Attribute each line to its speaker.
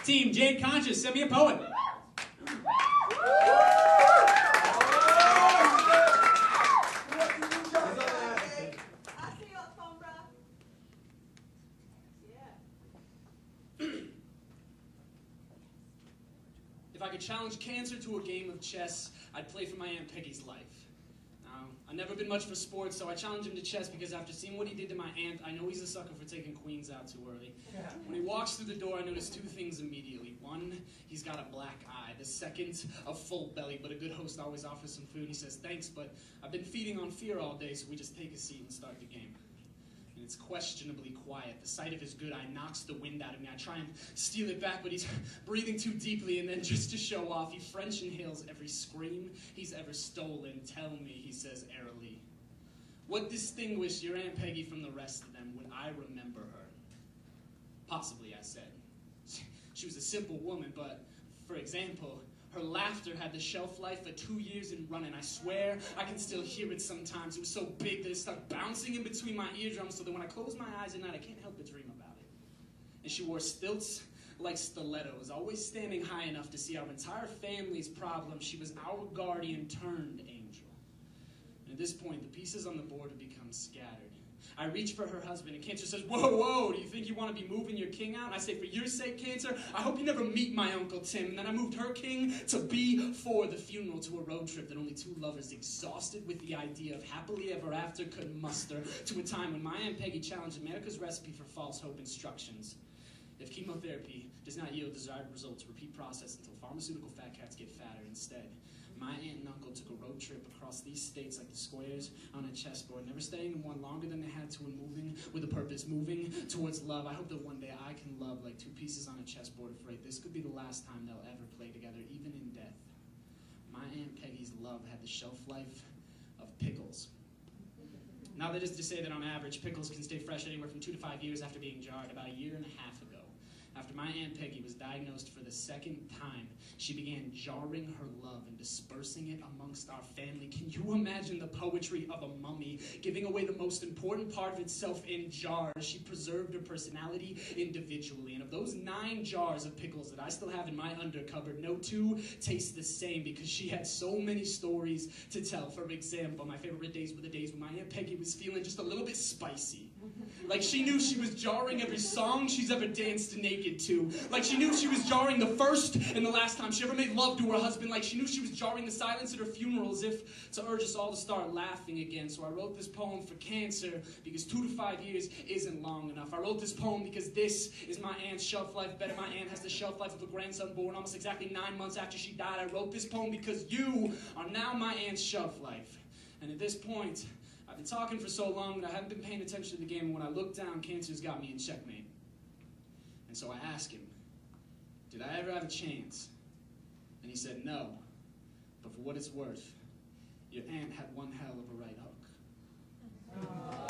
Speaker 1: Team Jade Conscious, send me a poet. If I could challenge cancer to a game of chess, I'd play for my Aunt Peggy's life. I've never been much for sports, so I challenge him to chess because after seeing what he did to my aunt, I know he's a sucker for taking queens out too early. When he walks through the door, I notice two things immediately. One, he's got a black eye. The second, a full belly, but a good host always offers some food. He says, thanks, but I've been feeding on fear all day, so we just take a seat and start the game. And it's questionably quiet. The sight of his good eye knocks the wind out of me. I try and steal it back, but he's breathing too deeply, and then just to show off, he French inhales every scream he's ever stolen. Tell me, he says airily, what distinguished your Aunt Peggy from the rest of them? Would I remember her? Possibly, I said. She was a simple woman, but, for example, her laughter had the shelf life for 2 years in running. I swear I can still hear it sometimes. It was so big that it stuck bouncing in between my eardrums so that when I close my eyes at night, I can't help but dream about it. And she wore stilts like stilettos, always standing high enough to see our entire family's problems. She was our guardian turned angel. And at this point, the pieces on the board have become scattered. I reach for her husband, and Cancer says, whoa, whoa, do you think you want to be moving your king out? And I say, for your sake, Cancer, I hope you never meet my Uncle Tim. And then I moved her king to be for the funeral, to a road trip that only two lovers exhausted with the idea of happily ever after could muster, to a time when my Aunt Peggy challenged America's recipe for false hope instructions. If chemotherapy does not yield desired results, repeat process until pharmaceutical fat cats get fatter instead. My aunt and uncle took a road trip across these states like the squares on a chessboard, never staying in one longer than they had to and moving with a purpose, moving towards love. I hope that one day I can love like two pieces on a chessboard, afraid this could be the last time they'll ever play together, even in death. My Aunt Peggy's love had the shelf life of pickles. Now that is to say that on average, pickles can stay fresh anywhere from 2 to 5 years after being jarred. About a year and a half ago, after my Aunt Peggy was diagnosed for the second time, she began jarring her love and dispersing it amongst our family. Can you imagine the poetry of a mummy giving away the most important part of itself in jars? She preserved her personality individually. And of those 9 jars of pickles that I still have in my undercupboard, no 2 taste the same because she had so many stories to tell. For example, my favorite days were the days when my Aunt Peggy was feeling just a little bit spicy. Like she knew she was jarring every song she's ever danced naked to. Like she knew she was jarring the first and the last time she ever made love to her husband. Like she knew she was jarring the silence at her funeral as if to urge us all to start laughing again. So I wrote this poem for Cancer because 2 to 5 years isn't long enough. I wrote this poem because this is my aunt's shelf life. Better, my aunt has the shelf life of a grandson born almost exactly 9 months after she died. I wrote this poem because you are now my aunt's shelf life. And at this point, I've been talking for so long that I haven't been paying attention to the game, and when I look down, Cancer's got me in checkmate. And so I asked him, did I ever have a chance? And he said, no. But for what it's worth, your aunt had one hell of a right hook.